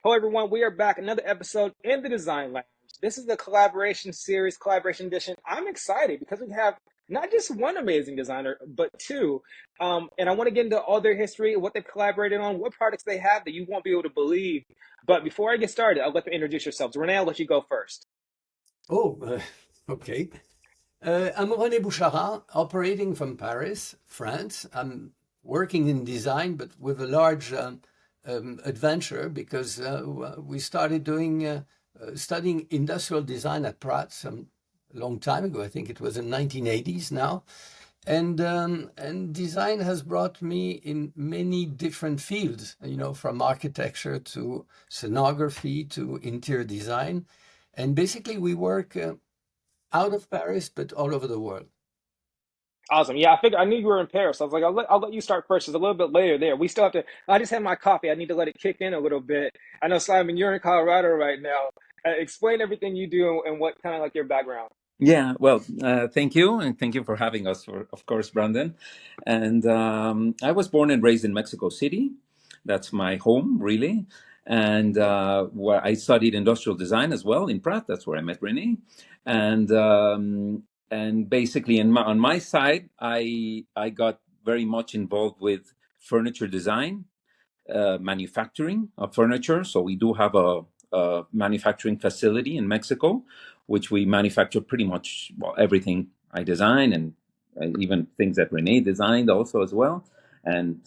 Hello, everyone. We are back. Another episode in the Design Lounge. This is the collaboration series, collaboration edition. I'm excited because we have not just one amazing designer, but two. And I want to get into all their history, what they've collaborated on, what products they have that you won't be able to believe. But before I get started, I'll let them introduce yourselves. Renee, I'll let you go first. Oh, okay. I'm Rene Bouchara, operating from Paris, France. I'm working in design, but with a large adventure because we started studying industrial design at Pratt some long time ago. I think it was in 1980s now. And design has brought me in many different fields, from architecture to scenography to interior design. And basically, we work out of Paris, but all over the world. Awesome. Yeah, I figured I knew you were in Paris. I was like, I'll let you start first. It's a little bit later there. We still have to. I just had my coffee. I need to let it kick in a little bit. I know, Simon, you're in Colorado right now. Explain everything you do and what kind of like your background. Yeah, well, thank you, and thank you for having us, of course, Brandon. And I was born and raised in Mexico City. That's my home, really. And where I studied industrial design as well in Pratt. That's where I met Renee. And basically, on my side, I got very much involved with furniture design, manufacturing of furniture. So we do have a manufacturing facility in Mexico, which we manufacture pretty much everything I design, and even things that Renee designed also as well, and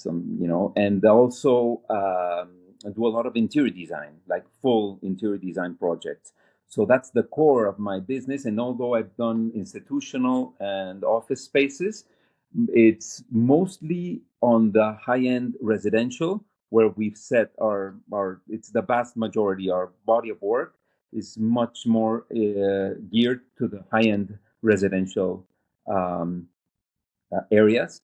and also I do a lot of interior design, like full interior design projects. So that's the core of my business. And although I've done institutional and office spaces, it's mostly on the high-end residential where we've set our it's the vast majority. Our body of work is much more geared to the high-end residential um, areas,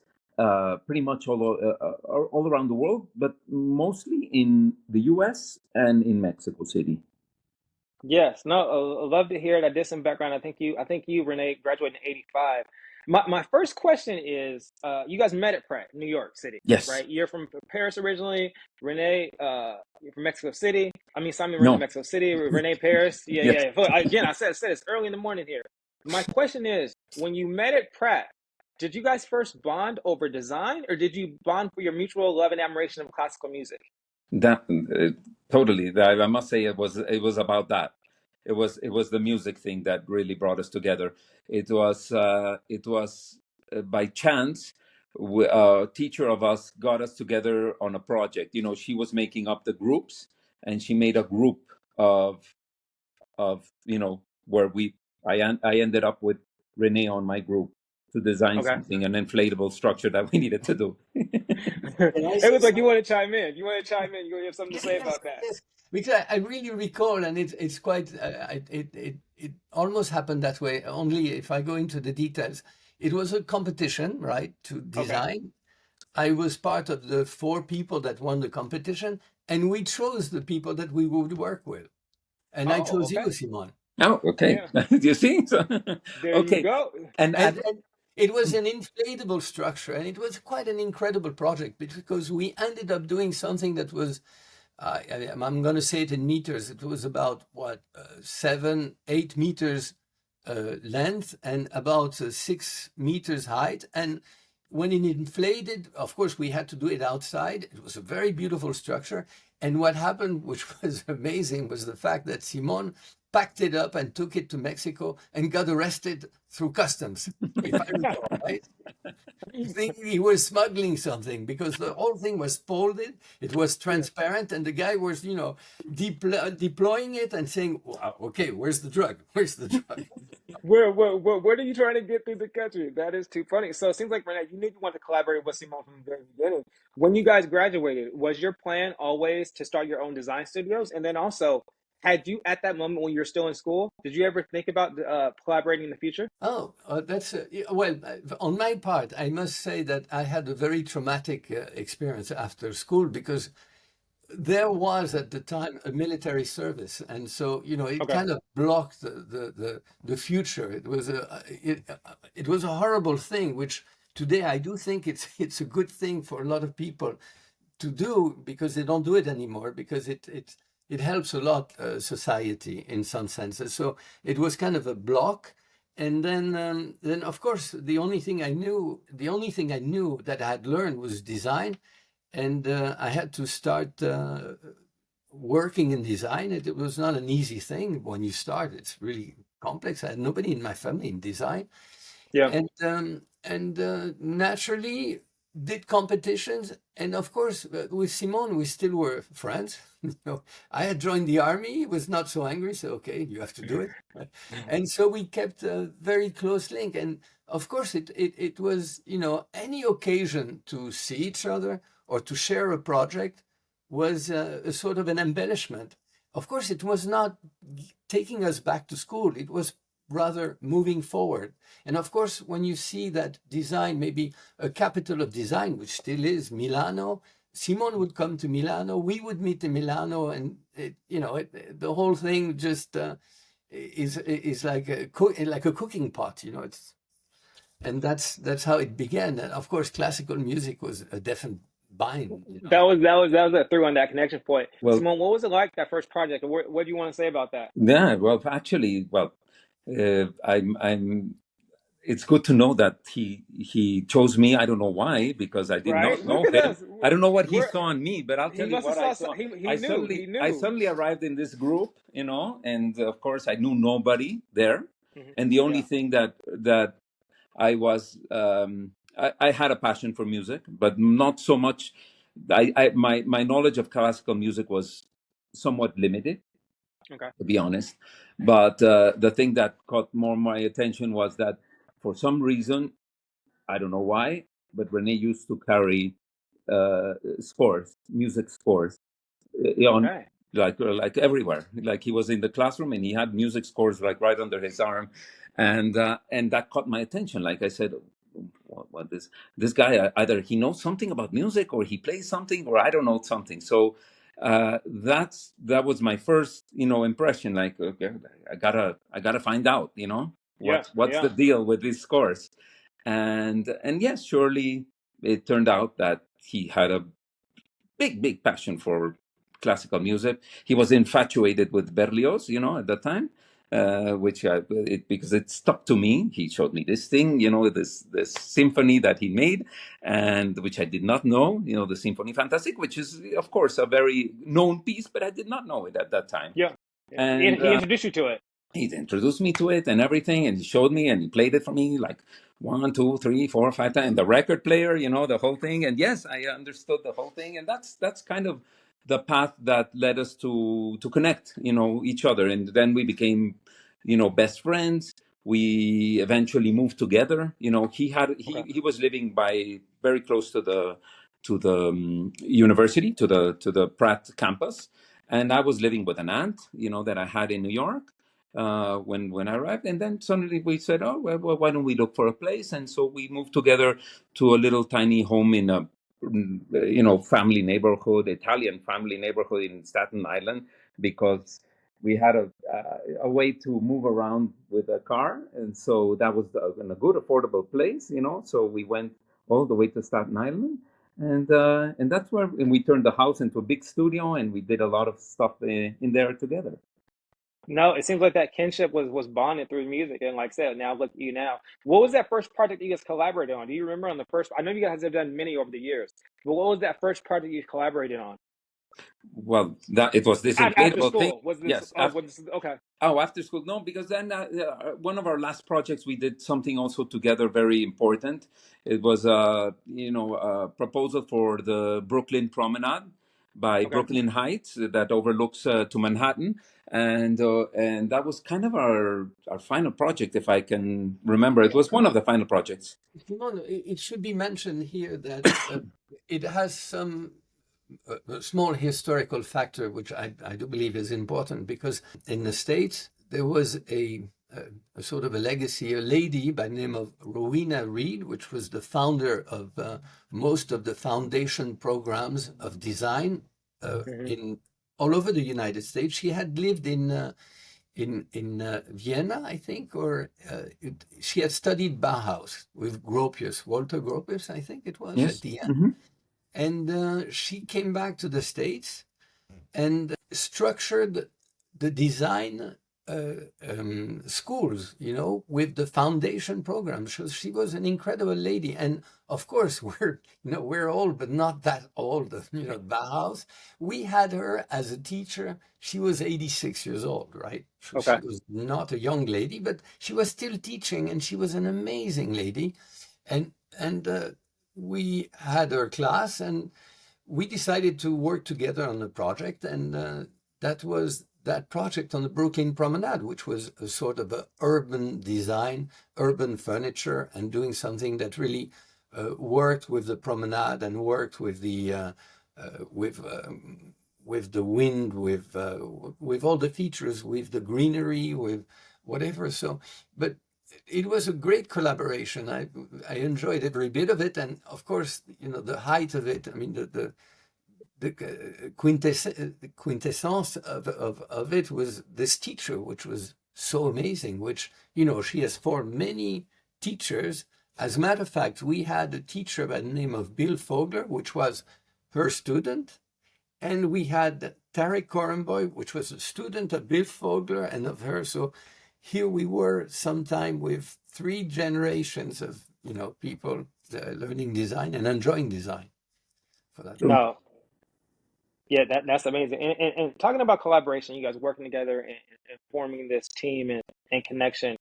pretty much all around the world, but mostly in the U.S. and in Mexico City. Yes, no, I love to hear it. I did some background. I think you, Renee, graduated in '85. My first question is, you guys met at Pratt, New York City, Yes. right? You're from Paris originally. Renee, you're from Mexico City. I mean, Simon originally No. Mexico City. Renee, Paris. Yeah, Yes. yeah. Again, I said it's early in the morning here. My question is, when you met at Pratt, did you guys first bond over design, or did you bond for your mutual love and admiration of classical music? That totally. I must say it was about that. It was the music thing that really brought us together. It was by chance. A teacher of us got us together on a project. She was making up the groups, and she made a group of where I ended up with Renee on my group to design Okay. something, an inflatable structure that we needed to do. Can I It say looks like you something? want to chime in. You want to chime in. You have something to Yes, say yes, about that. yes. Because I really recall, and it's quite, it almost happened that way. Only if I go into the details, it was a competition, right, to Okay. design. I was part of the four people that won the competition, and we chose the people that we would work with. And I Oh, chose okay. you, Simon. Oh, okay. Yeah. Do you see? There you Okay. go. And And it was an inflatable structure, and it was quite an incredible project because we ended up doing something that was, I'm going to say it in meters. It was about what, 7, 8 meters length and about 6 meters height. And when it inflated, of course, we had to do it outside. It was a very beautiful structure. And what happened, which was amazing, was the fact that Simon packed it up and took it to Mexico and got arrested through customs, if I recall, right? Thinking he was smuggling something because the whole thing was folded, it was Yeah. transparent, and the guy was, deploying it and saying, "Wow, okay, where's the drug? Where's the drug?" What are you trying to get through the country? That is too funny. So it seems like Renee, you knew you wanted to collaborate with Simone from the very beginning. When you guys graduated, was your plan always to start your own design studios? And then also, had you at that moment when you were still in school, did you ever think about collaborating in the future? Oh, well, on my part, I must say that I had a very traumatic experience after school because there was at the time a military service, and so it Okay. kind of blocked the future. It was a horrible thing, which today I do think it's a good thing for a lot of people to do because they don't do it anymore because it helps a lot society in some senses. So it was kind of a block. And then of course, the only thing I knew that I had learned was design. And I had to start working in design. It was not an easy thing when you start. It's really complex. I had nobody in my family in design. Yeah. And naturally did competitions. And of course, with Simon, we still were friends. You know, I had joined the army. He was not so angry. So, okay, you have to do it. And so we kept a very close link. And of course, it was, you know, any occasion to see each other or to share a project was a sort of an embellishment. Of course, it was not taking us back to school. It was rather moving forward. And of course, when you see that design, maybe a capital of design, which still is Milano, Simon would come to Milano, we would meet in Milano, and the whole thing just is like a cooking pot, you know. And that's how it began. And of course, classical music was a definite bind, you know. That was a through on that connection point. Well, Simone, what was it like, that first project? What do you want to say about that? yeah, well, actually, I'm. It's good to know that he chose me. I don't know why, because I did Right? not Look know at him. us. I don't know what he We're saw in me, but I'll he tell you must have what I saw. saw. He knew. He I knew. suddenly arrived in this group, you know, and of course I knew nobody there, Mhm. and the only Yeah. thing that I was I had a passion for music, but not so much. My knowledge of classical music was somewhat limited, Okay. to be honest. But the thing that caught more my attention was that for some reason, I don't know why, but Rene used to carry scores, music scores, on Okay. like everywhere. Like he was in the classroom and he had music scores like right under his arm, and that caught my attention. Like I said, what this guy, either he knows something about music or he plays something or I don't know something. So that was my first impression. Like, okay, I gotta find out Yeah. what's the Yeah. deal with these scores. And yes, surely it turned out that he had a big passion for classical music. He was infatuated with Berlioz, at that time, because it stuck to me. He showed me this thing, this symphony that he made, and which I did not know, the Symphony Fantastique, which is of course a very known piece, but I did not know it at that time. Yeah. Yeah. And He introduced you to it. he introduced me to it and everything, and he showed me and he played it for me like 1, 2, 3, 4, 5 times. And the record player, the whole thing. And yes, I understood the whole thing, and that's kind of the path that led us to connect, each other, and then we became, best friends. We eventually moved together. Okay. He was living by very close to the university, to the Pratt campus, and I was living with an aunt, that I had in New York when I arrived. And then suddenly we said, oh, well, why don't we look for a place? And so we moved together to a little tiny home in a, family neighborhood, Italian family neighborhood in Staten Island, because we had a way to move around with a car. And so that was in a good, affordable place, So we went all the way to Staten Island. And that's where we turned the house into a big studio, and we did a lot of stuff in there together. No, it seems like that kinship was bonded through music, and like I said, now look at you now. What was that first project you guys collaborated on? Do you remember on the first? I know you guys have done many over the years, but what was that first project you collaborated on? Well, that it was this After inflatable thing. school, was this? Yes. Oh, was this, okay. Oh, after school, no, because then one of our last projects we did something also together very important. It was a proposal for the Brooklyn Promenade by Okay. Brooklyn Heights that overlooks to Manhattan, and that was kind of our final project, if I can remember. It was one of the final projects. Simone, it should be mentioned here that it has some a small historical factor, which I do believe is important, because in the States, there was a sort of a legacy, a lady by the name of Rowena Reed, which was the founder of most of the foundation programs of design Hmm. in all over the United States. She had lived in Vienna, I think, or she had studied Bauhaus with Gropius, Walter Gropius, I think it was, at Yes. the end. Hmm. And she came back to the States, and structured the design schools, with the foundation program. So she was an incredible lady. And of course, we're old, but not that old, Bauhaus. We had her as a teacher. She was 86 years old, right? So Okay. she was not a young lady, but she was still teaching, and she was an amazing lady. And we had her class, and we decided to work together on the project, and that project on the Brooklyn Promenade, which was a sort of a urban design, urban furniture, and doing something that really worked with the promenade and worked with the with the wind, with all the features, with the greenery, with whatever. So, but it was a great collaboration. I enjoyed every bit of it, and of course, the height of it. I mean, the quintessence of it was this teacher, which was so amazing, which, she has formed many teachers. As a matter of fact, we had a teacher by the name of Bill Fogler, which was her student. And we had Tarek Korenboy, which was a student of Bill Fogler and of her. So here we were sometime with 3 generations of, people learning design and enjoying design for that. No. Yeah, that's amazing. And talking about collaboration, you guys working together and forming this team and connection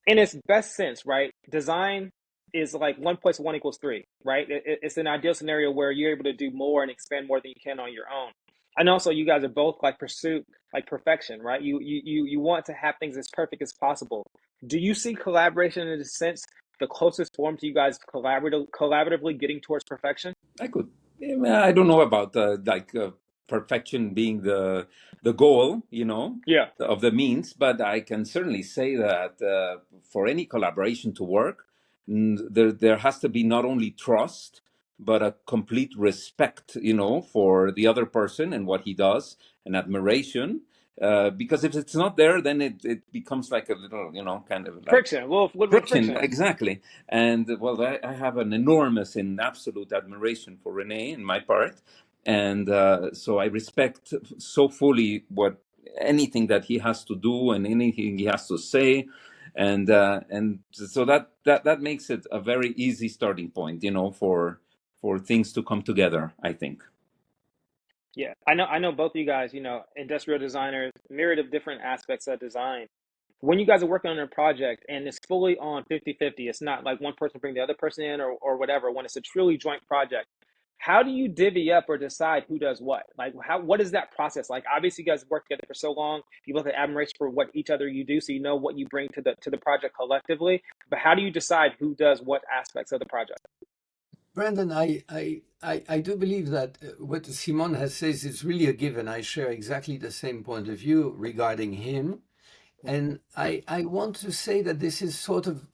in its best sense, right? Design is like 1 + 1 = 3, right? It's an ideal scenario where you're able to do more and expand more than you can on your own. And also, you guys are both like pursuit, like perfection, right? You want to have things as perfect as possible. Do you see collaboration in a sense the closest form to you guys collaboratively getting towards perfection? I don't know about perfection being the goal, Yeah. of the means, but I can certainly say that for any collaboration to work, there has to be not only trust, but a complete respect, for the other person and what he does, and admiration. Because if it's not there, then it becomes like a little, kind of like Friction, a little bit of friction. friction. Exactly. And well, I have an enormous and absolute admiration for Rene in my part, and so I respect so fully what anything that he has to do and anything he has to say, and so that makes it a very easy starting point, for things to come together, I think. Yeah, I know both of you guys, industrial designers, myriad of different aspects of design. When you guys are working on a project and it's fully on 50-50, it's not like one person bring the other person in or whatever, when it's a truly joint project, how do you divvy up or decide who does what? Like what is that process like? Obviously you guys work together for so long, you both have admiration for what each other you do, so you know what you bring to the project collectively. But how do you decide who does what aspects of the project? Brandon, I do believe that what Simon has says is really a given. I share exactly the same point of view regarding him. And I want to say that this is sort of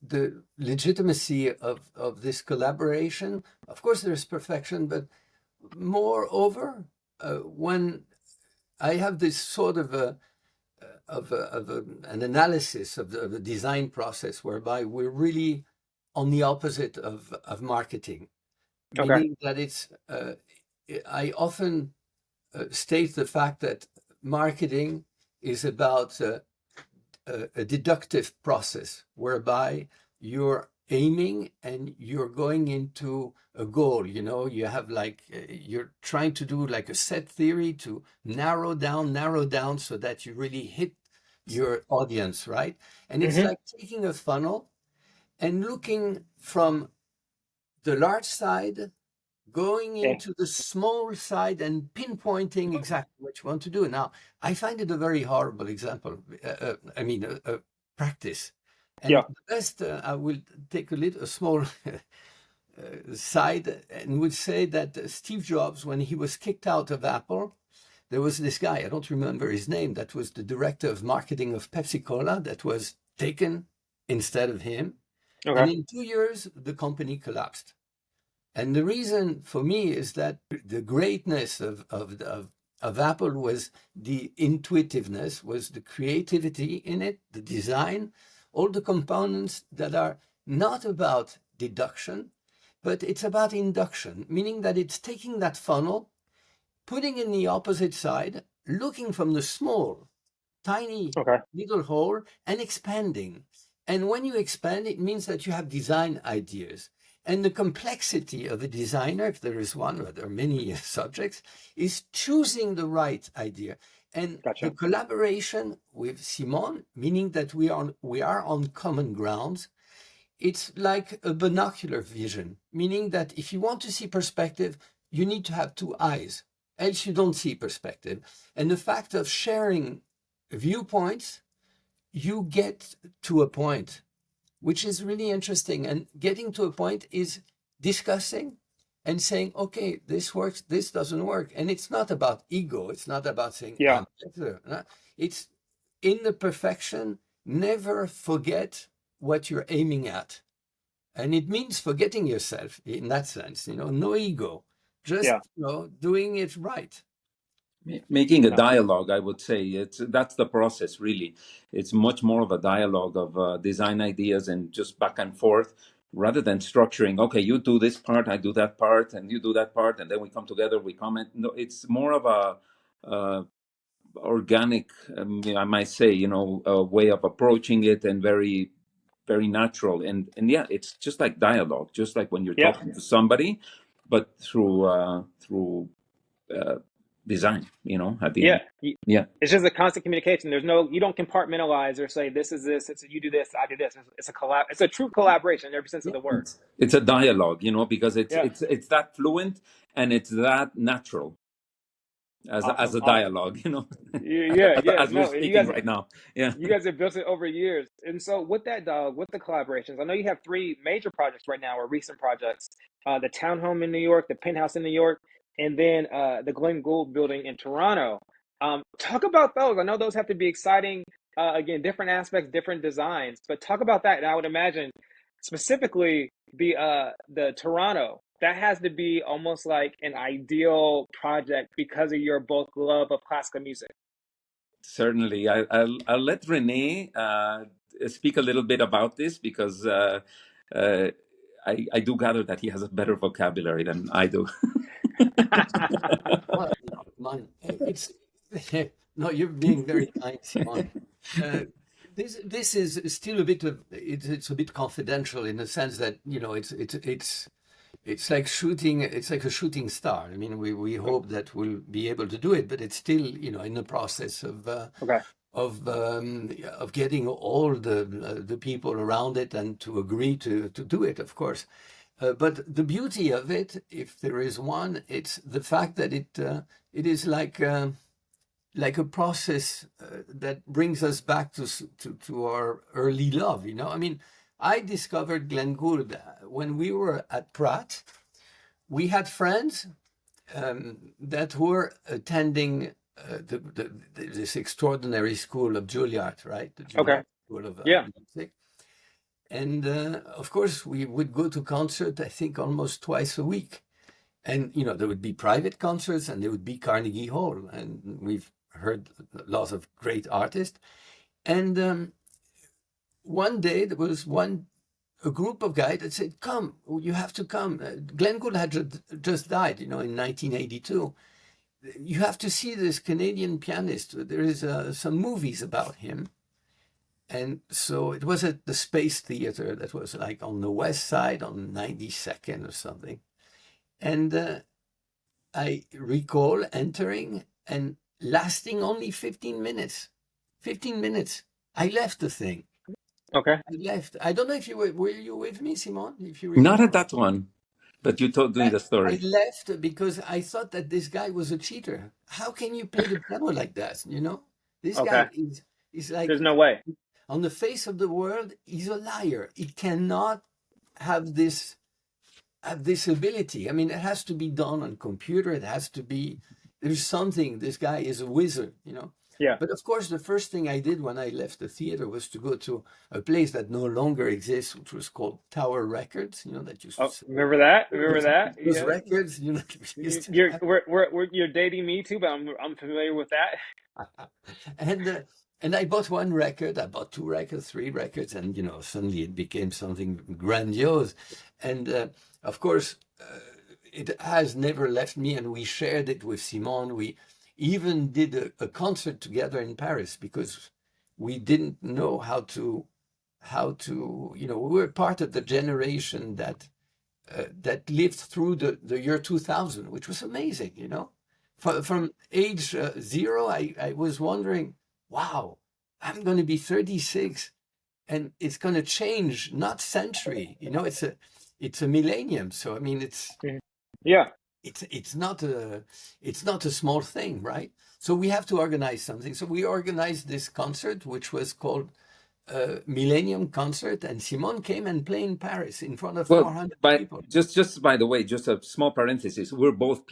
the legitimacy of this collaboration. Of course, there's perfection, but moreover, when I have this sort of an analysis of the design process, whereby we're really on the opposite of marketing, Okay. meaning that I often state the fact that marketing is about a deductive process whereby you're aiming and you're going into a goal. You have you're trying to do like a set theory to narrow down so that you really hit your audience, right? And it's Mm-hmm. like taking a funnel and looking from the large side, going Yeah. into the small side and pinpointing exactly what you want to do. Now, I find it a very horrible example. A practice. And Yeah. the best, I will take a small side and would say that Steve Jobs, when he was kicked out of Apple, there was this guy, I don't remember his name, that was the director of marketing of Pepsi Cola that was taken instead of him. And Okay. in 2 years, the company collapsed. And the reason for me is that the greatness of Apple was the intuitiveness, was the creativity in it, the design, all the components that are not about deduction, but it's about induction, meaning that it's taking that funnel, putting in the opposite side, looking from the small, tiny Okay. little hole and expanding. And when you expand, it means that you have design ideas. And the complexity of a designer, if there is one, or there are many subjects, is choosing the right idea. And the Gotcha. collaboration with Simon, meaning that we are on common grounds, it's like a binocular vision, meaning that if you want to see perspective, you need to have two eyes, else you don't see perspective. And the fact of sharing viewpoints, you get to a point, which is really interesting. And getting to a point is discussing and saying, okay, this works, this doesn't work. And it's not about ego. It's not about saying, Yeah. I'm better. No, it's in the perfection, never forget what you're aiming at. And it means forgetting yourself in that sense, no ego, just, Yeah. Doing it right. Making a No. dialogue, I would say, that's the process. Really, it's much more of a dialogue of design ideas and just back and forth, rather than structuring. Okay, you do this part, I do that part, and you do that part, and then we come together, we comment. No, it's more of a organic, I might say, a way of approaching it, and very, very natural. And yeah, it's just like dialogue, just like when you're Yeah. talking to somebody, but through design, at the Yeah. end. Yeah, It's just a constant communication. You don't compartmentalize or say this is this. It's you do this, I do this. It's a collab. It's a true collaboration in every sense of the word. it's a dialogue, because it's Yeah. it's it's that fluent, and it's that natural as Awesome. a Awesome. dialogue, Yeah. Yeah. as we're No, and speaking right now. Yeah. you guys have built it over years. And so with that, dog, with the collaborations, I know you have three major projects right now, or recent projects: the townhome in New York, the penthouse in New York, and then the Glenn Gould building in Toronto. Talk about those. I know those have to be exciting. Again, different aspects, different designs. But talk about that. And I would imagine specifically the Toronto. That has to be almost like an ideal project because of your both love of classical music. Certainly. I'll let Rene speak a little bit about this, because uh, I do gather that he has a better vocabulary than I do. Well, man, it's no, you're being very kind, Simon. This is still a bit of it's a bit confidential in the sense that it's like shooting. It's like a shooting star. I mean, we hope that we'll be able to do it, but it's still in the process Okay. of getting all the people around it and to agree to do it, of course. But the beauty of it, if there is one, it's the fact that it is like a process that brings us back to our early love. I mean, I discovered Glenn Gould when we were at Pratt. We had friends that were attending this extraordinary school of Juilliard, right? The Okay. Juilliard School of Yeah. Music. And of course, we would go to concert, I think, almost twice a week. And, there would be private concerts and there would be Carnegie Hall. And we've heard lots of great artists. And one day there was a group of guys that said, come, you have to come. Glenn Gould had just died, in 1982. You have to see this Canadian pianist. There is some movies about him. And so it was at the Space Theater that was like on the west side on 92nd or something. And I recall entering and lasting only 15 minutes. 15 minutes. I left the thing. Okay. I left. I don't know if were you with me, Simon? If you Not recall. at that one, but you told me the I story. left because I thought that this guy was a cheater. How can you play the piano like that? This Okay. guy is like, There's no way. on the face of the world, he's a liar. He cannot have this ability. I mean, it has to be done on computer. It has to be, there's something. This guy is a wizard, Yeah. But of course, the first thing I did when I left the theater was to go to a place that no longer exists, which was called Tower Records. That used to Oh, sell remember that? Remember that? those Yeah. records. Used to You're have. you're dating me too, but I'm familiar with that. And I bought one record. I bought two records, three records, and suddenly it became something grandiose. And of course, it has never left me, and we shared it with Simon. We even did a concert together in Paris because we didn't know how to, we were part of the generation that lived through the year 2000, which was amazing. From age zero, I was wondering, wow, I'm going to be 36 and it's going to change, not century, it's a millennium. So, I mean, Mhm. Yeah. it's not a small thing, right? So we have to organize something. So we organized this concert, which was called Millennium Concert, and Simone came and played in Paris in front of Well, 400 but people. just by the way, just a small parenthesis. We're both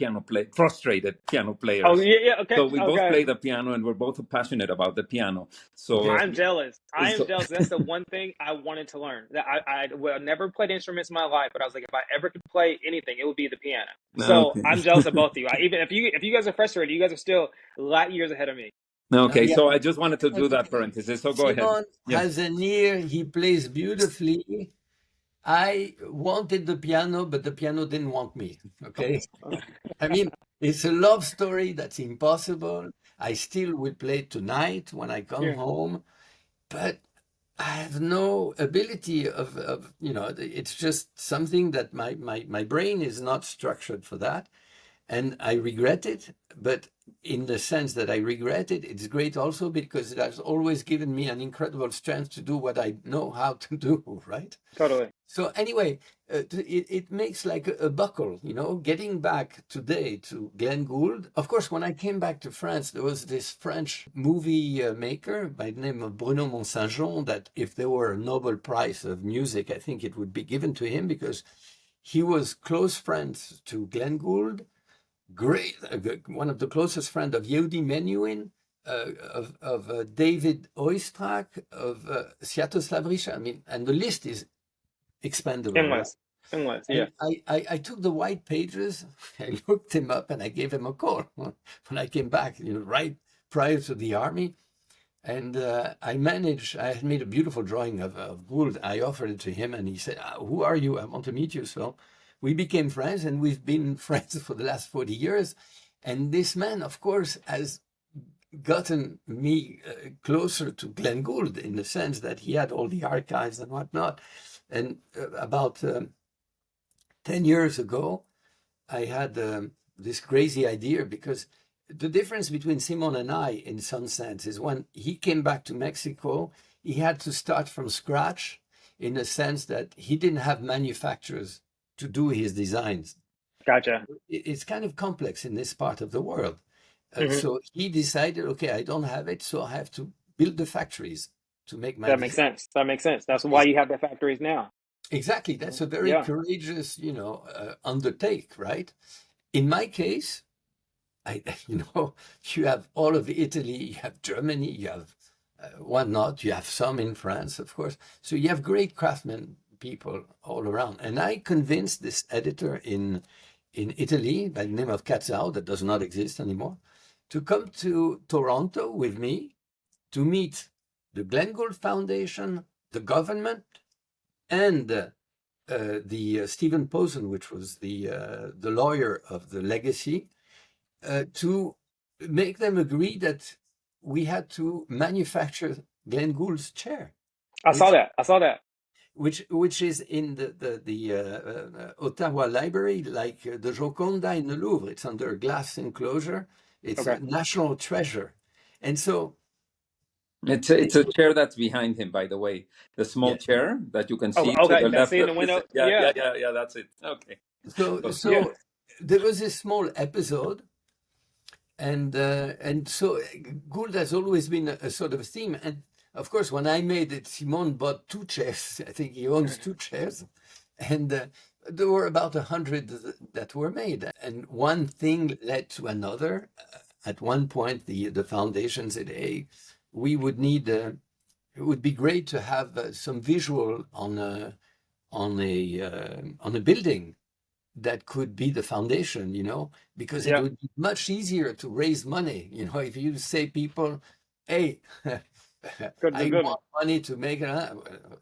frustrated piano Oh players. yeah, yeah. Okay, So we both okay. play the piano, and we're both passionate about the piano. So, I'm jealous. I am so jealous. That's the one thing I wanted to learn. That I well, never played instruments in my life, but I was like, if I ever could play anything, it would be the piano. So okay, I'm jealous of both of you. Even if you guys are frustrated, you guys are still light years ahead of me. okay. Yeah, So I just wanted to do that parenthesis. So go ahead. Simon Yeah. has an ear. He plays beautifully. I wanted the piano, but the piano didn't want me. Okay. I mean, it's a love story that's impossible. I still will play tonight when I come Yeah. home, but I have no ability it's just something that my brain is not structured for that. And I regret it, but in the sense that I regret it, it's great also because it has always given me an incredible strength to do what I know how to do, right? Totally. So anyway, it makes like a buckle, getting back today to Glenn Gould. Of course, when I came back to France, there was this French movie maker by the name of Bruno Mont-Saint-Jean that if there were a Nobel Prize of music, I think it would be given to him because he was close friends to Glenn Gould, great, one of the closest friends of Yehudi Menuhin, of David Oistrakh, of Sviatoslav Risha. I mean, and the list is expendable, right? Endless. Endless. Yeah. And I took the white pages, I looked him up, and I gave him a call when I came back, right prior to the army. And I had made a beautiful drawing of Gould. I offered it to him, and he said, who are you? I want to meet you. So we became friends, and we've been friends for the last 40 years. And this man, of course, has gotten me closer to Glenn Gould in the sense that he had all the archives and whatnot. And about 10 years ago, I had this crazy idea because the difference between Simon and I, in some sense, is when he came back to Mexico, he had to start from scratch in the sense that he didn't have manufacturers to do his designs. Gotcha. It's kind of complex in this part of the world. Hmm. So he decided, okay, I don't have it, so I have to build the factories to make my That makes design. sense. That makes sense. That's why you have the factories now. Exactly. That's a very Yeah. courageous, undertake, right? In my case, you have all of Italy, you have Germany, you have whatnot, you have some in France, of course. So you have great craftsmen people all around. And I convinced this editor in Italy by the name of Katzau, that does not exist anymore, to come to Toronto with me to meet the Glenn Gould Foundation, the government, and the Stephen Posen, which was the lawyer of the legacy, to make them agree that we had to manufacture Glenn Gould's chair, I saw which that. I saw that. which is in the Ottawa Library, like the Joconda in the Louvre. It's under a glass enclosure. It's Okay. a national treasure, and so It's a chair that's behind him, by the way. The small yeah. chair that you can Oh, see to okay. the That left scene in of the his. window. Yeah, Yeah. yeah, yeah, yeah. That's it. Okay. So Yeah. so there was a small episode. And so Gould has always been a sort of theme. And of course, when I made it, Simon bought two chairs. I think he owns two chairs. And there were about 100 that were made. And one thing led to another. At one point, the foundation said, hey, we would need, it would be great to have some visual on a building that could be the foundation, because it Yeah. would be much easier to raise money. If you say people, hey, Good. I Good one. want money to make it,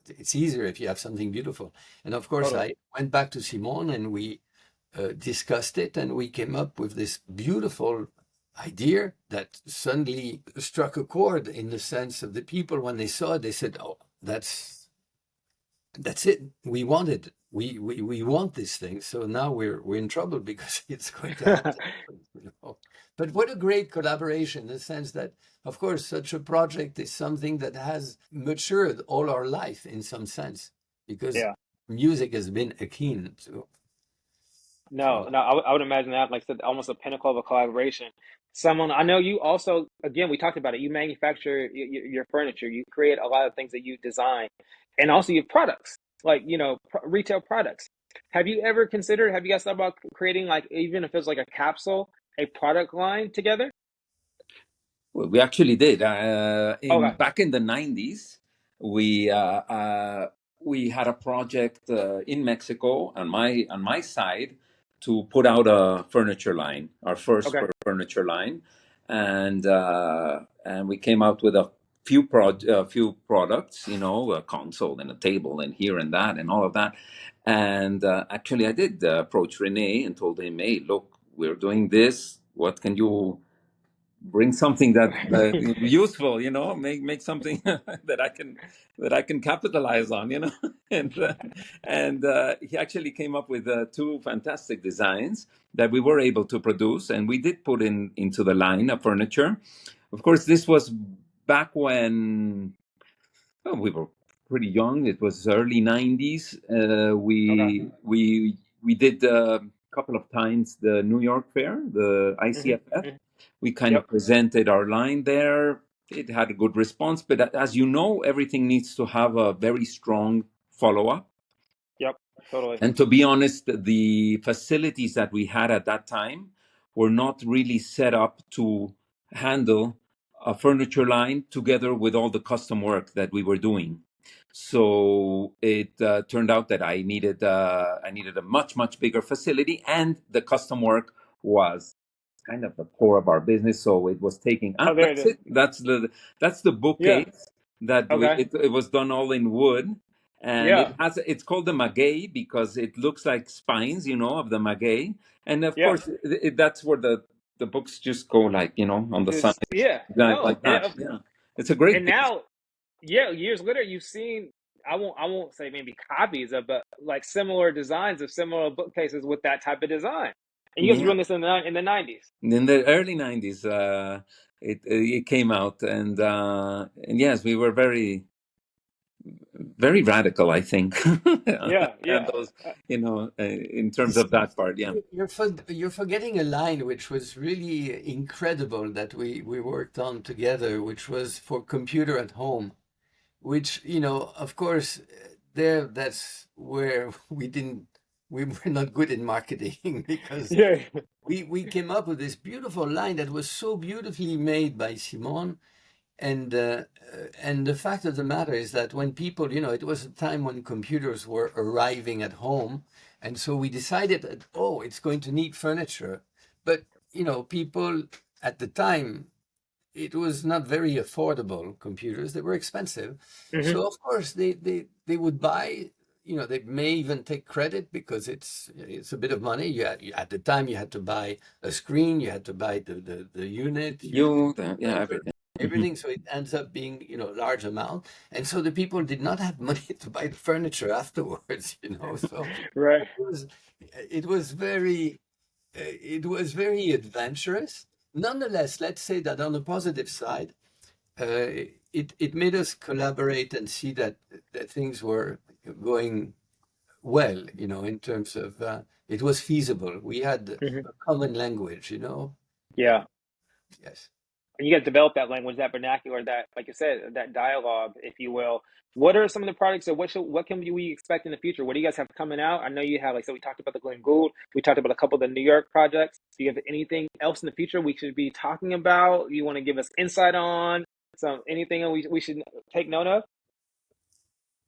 it's easier if you have something beautiful. And of course, Totally. I went back to Simon and we discussed it, and we came up with this beautiful idea that suddenly struck a chord in the sense of the people. When they saw it, they said, "Oh, that's it. We want it. We want this thing." So now we're in trouble because it's going to have to happen, you know. But what a great collaboration in the sense that, of course, such a project is something that has matured all our life in some sense, because Yeah. music has been akin to No, I would imagine that, like I said, almost a pinnacle of a collaboration. Someone I know you also, again, we talked about it. You manufacture your furniture. You create a lot of things that you design, and also you have products, like retail products. Have you ever considered? Have you guys thought about creating, like, even if it's like a capsule, a product line together? Well, we actually did. In Okay, back in the '90s, we we had a project in Mexico on my side to put out a furniture line, our first okay, furniture line, and we came out with a few products, you know, a console and a table and here and that and all of that. And actually, I did approach Rene and told him, "Hey, look, we're doing this. What can you bring something that useful, you know, make something that I can capitalize on, you know." And he actually came up with two fantastic designs that we were able to produce, and we did put in into the line of furniture. Of course, this was back when, well, we were pretty young. It was early '90s. okay. We did a couple of times the New York Fair, the Hmm. ICFF. Hmm. We kind Yep, of presented our line there. It had a good response, but as you know, everything needs to have a very strong follow up. yep, totally. And to be honest, the facilities that we had at that time were not really set up to handle a furniture line together with all the custom work that we were doing. So it turned out that I needed a much bigger facility, and the custom work was kind of the core of our business. So it was taking Oh, there it that's is. it. That's the Yeah. bookcase that Okay. it was done all in wood, and Yeah. it's called the maguey because it looks like spines, you know, of the maguey. And of Yeah. course, that's where the books just go, like, you know, on the side, Just yeah. like No. that. Yeah, it's a great And piece. now, yeah, years later, you've seen. I won't say maybe copies of, but like similar designs of similar bookcases with that type of design. And you guys were Yeah, doing this in the '90s. in the early '90s, it came out, and yes, we were very radical, I think, Yeah. and Yeah. those, you know, in terms this. of that part. Yeah, You're forgetting a line which was really incredible that we worked on together, which was for computer at home, which, you know, of course, that's where we were not good in marketing because Yeah. we came up with this beautiful line that was so beautifully made by Simon. And the fact of the matter is that when people, you know, it was a time when computers were arriving at home, and so we decided that, oh, it's going to need furniture. But, you know, people at the time, it was not very affordable computers. They were expensive. Hmm. So of course they would buy, you know, they may even take credit because it's a bit of money. At the time you had to buy a screen, you had to buy the unit, you had to yeah, everything. Mhm. everything. So it ends up being, you know, a large amount. And so the people did not have money to buy the furniture afterwards, you know. So Right. it was, it was very, it was very adventurous. Nonetheless, let's say that on the positive side, it made us collaborate and see that things were going well, you know, in terms of it was feasible. We had Hmm. a common language, you know. Uh, Yeah. yes. And you guys develop that language, that vernacular, that, like you said, that dialogue, if you will. What are some of the products, or what can we expect in the future? What do you guys have coming out? I know you have, like, so we talked about the Glen Gould, we talked about a couple of the New York projects. Do you have anything else in the future we should be talking about? You want to give us insight on anything we should take note of?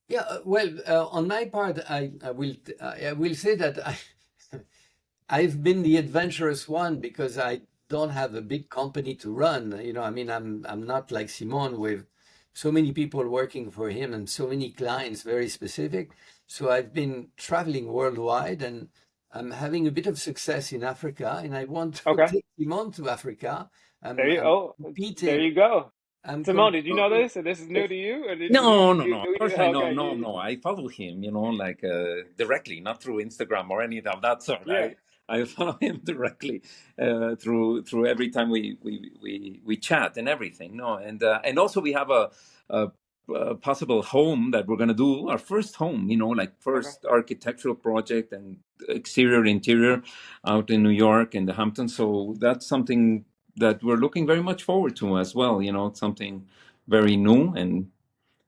Yeah, well, on my part, I will say that I've been the adventurous one because I don't have a big company to run. You know, I mean, I'm not like Simon with so many people working for him and so many clients, very specific. So I've been traveling worldwide, and I'm having a bit of success in Africa, and I want to Okay. take Simon to Africa. There you I'm there competing. you go. I'm Simone, did you know competing. this? Or this is new to you? Or No, no, no. you Of course, I know. okay, No, no. I follow him, like directly, not through Instagram or anything of that sort. yeah. I follow him directly through every time we chat and everything. No, and also we have a possible home that we're gonna do our first home. Like Okay. first architectural project and exterior interior out in New York in the Hamptons. So that's something that we're looking very much forward to as well. It's something very new and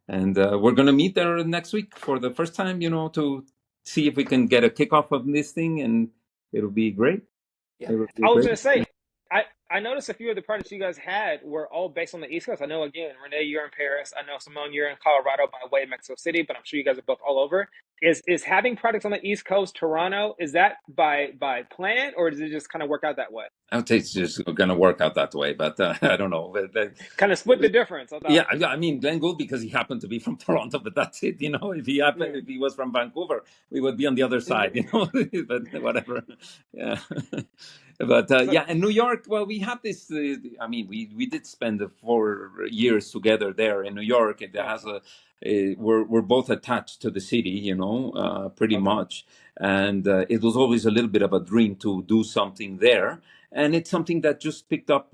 we're going to meet there next week for the first time, to see if we can get a kickoff of this thing, and it'll be great. Yeah. It will be I was great. gonna say, I noticed a few of the projects you guys had were all based on the East Coast. I know again, Renee, you're in Paris. I know Simone, you're in Colorado by way of Mexico City, but I'm sure you guys are both all over. Is having projects on the East Coast, Toronto, is that by plan or does it just kind of work out that way? I would say it's just going to work out that way, but I don't know. Kind of split the difference, I Yeah, thought. I mean Glenn Gould because he happened to be from Toronto, but that's it. Yeah. If he was from Vancouver, we would be on the other side. But whatever. Yeah, but So, yeah, and New York. Well, we have this. I mean, we did spend 4 years together there in New York. It yeah. has we're both attached to the city, pretty Okay. much, and it was always a little bit of a dream to do something there, and it's something that just picked up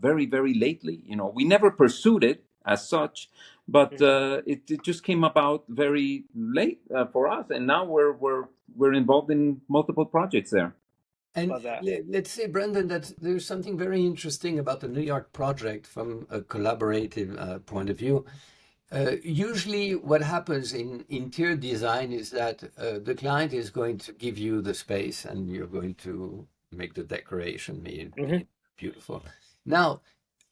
very very lately. We never pursued it as such, but Mhm. it just came about very late for us, and now we're involved in multiple projects there. And Love that. let's say, Brendan, that there's something very interesting about the New York project from a collaborative point of view. Usually, what happens in interior design is that the client is going to give you the space and you're going to make the decoration, Hmm. be it beautiful. Now,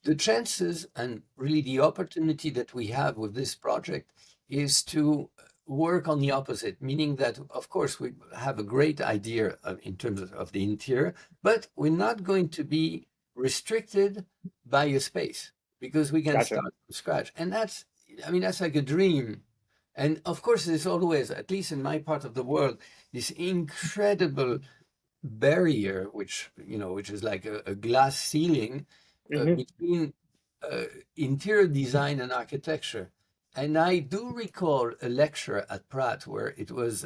the chances and really the opportunity that we have with this project is to work on the opposite, meaning that, of course, we have a great idea in terms of the interior, but we're not going to be restricted by a space because we can Gotcha. start from scratch. And that's like a dream. And of course, there's always, at least in my part of the world, this incredible barrier, which is like a glass ceiling Hmm. between interior design and architecture. And I do recall a lecture at Pratt where it was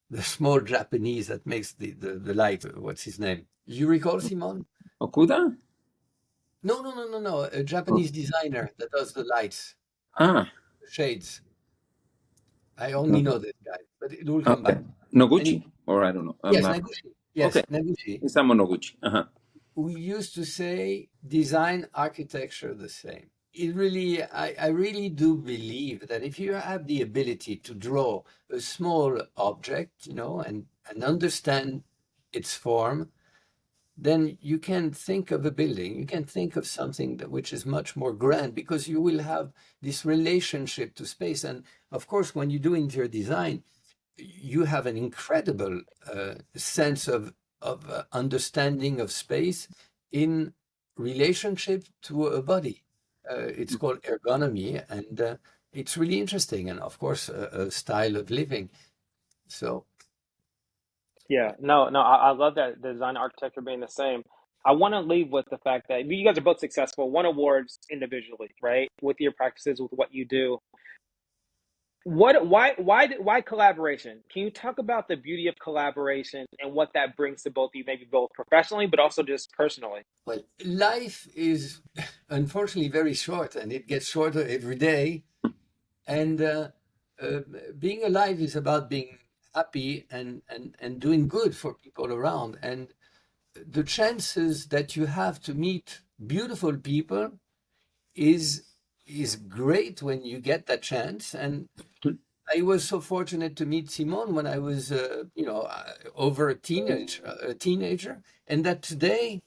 the small Japanese that makes the light. What's his name? You recall, Simon? Okuda? No, no, no, no, no. A Oh, Japanese designer that does the lights, ah, the shades. I only know this guy, but it will come okay. back. And Noguchi, or I don't know. yes, Nagushi. Okay, Yes, Nagushi. Isamu Noguchi. Uh-huh. We used to say design architecture the same. I really do believe that if you have the ability to draw a small object, and understand its form, then you can think of a building, you can think of something which is much more grand because you will have this relationship to space. And of course, when you do interior design, you have an incredible sense of understanding of space in relationship to a body. It's called ergonomy, and it's really interesting, and of course, a style of living. So, Yeah, no, I love that design architecture being the same. I want to leave with the fact that you guys are both successful, won awards individually, right? With your practices, with what you do. Why collaboration? Can you talk about the beauty of collaboration and what that brings to both of you, maybe both professionally, but also just personally? well, life is unfortunately very short, and it gets shorter every day. And uh, being alive is about being happy and doing good for people around. And the chances that you have to meet beautiful people is is great when you get that chance. And I was so fortunate to meet Simone when I was, over a teenager, and that today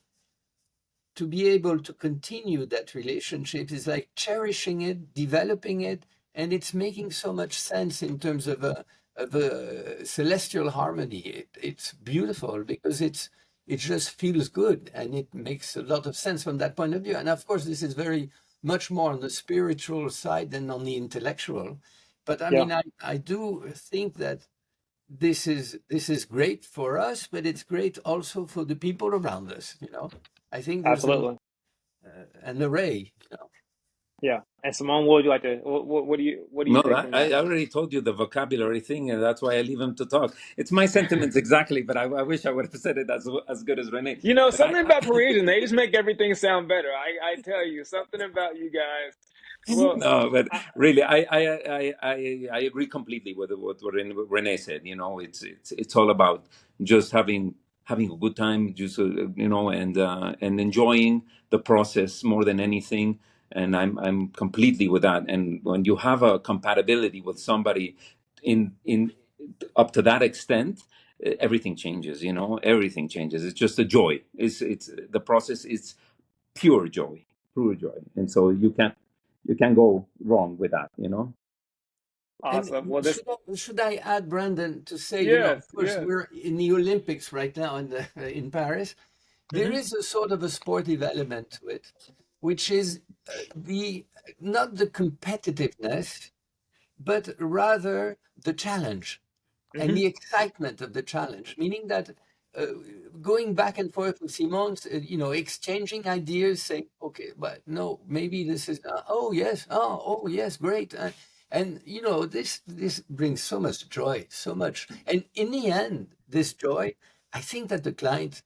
to be able to continue that relationship is like cherishing it, developing it, and it's making so much sense in terms of a celestial harmony. It's beautiful because it just feels good and it makes a lot of sense from that point of view. And of course, this is very much more on the spiritual side than on the intellectual. But I Yeah. mean, I do think that this is great for us, but it's great also for the people around us. I think there's Absolutely. an array. Yeah. And Simone, what would you like to? What do you No, take from that? I already told you the vocabulary thing, and that's why I leave him to talk. It's my sentiments exactly, but I wish I would have said it as good as Rene. You know, But something about Parisian, they just make everything sound better. I tell you, something about you guys. Well, no, but I, really, I agree completely with what Rene said. It's all about just having a good time, just and enjoying the process more than anything. And I'm completely with that. And when you have a compatibility with somebody in up to that extent, everything changes. Everything changes. It's just a joy. It's the process is pure joy, pure joy, and so you can't go wrong with that. And awesome. Well, this, should I add, Brandon, to say, yes, of course, yes. we're in the Olympics right now in Paris. There Hmm. is a sort of a sportive element to it, which is the not the competitiveness, but rather the challenge and Hmm. the excitement of the challenge, meaning that uh, going back and forth with Simon's, exchanging ideas, saying, okay, but no, maybe this is, oh yes, great. And this brings so much joy, so much. And in the end, this joy, I think that the client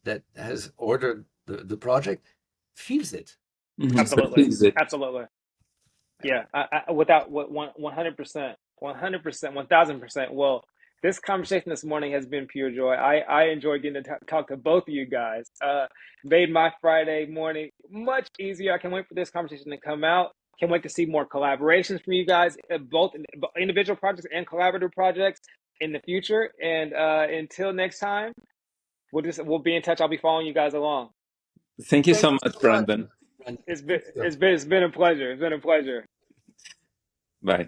that has ordered the project feels it. Absolutely, Is it? absolutely. Yeah, without 100%, 100%, 1000%. Well, this conversation this morning has been pure joy. I enjoyed getting to talk to both of you guys. Made my Friday morning much easier. I can't wait for this conversation to come out. Can't wait to see more collaborations from you guys, both individual projects and collaborative projects in the future. And until next time, we'll be in touch. I'll be following you guys along. Thank you Thank so you much, so much, Brandon. Brandon. It's been Thank you. it's been it's been a pleasure. It's been a pleasure. Bye.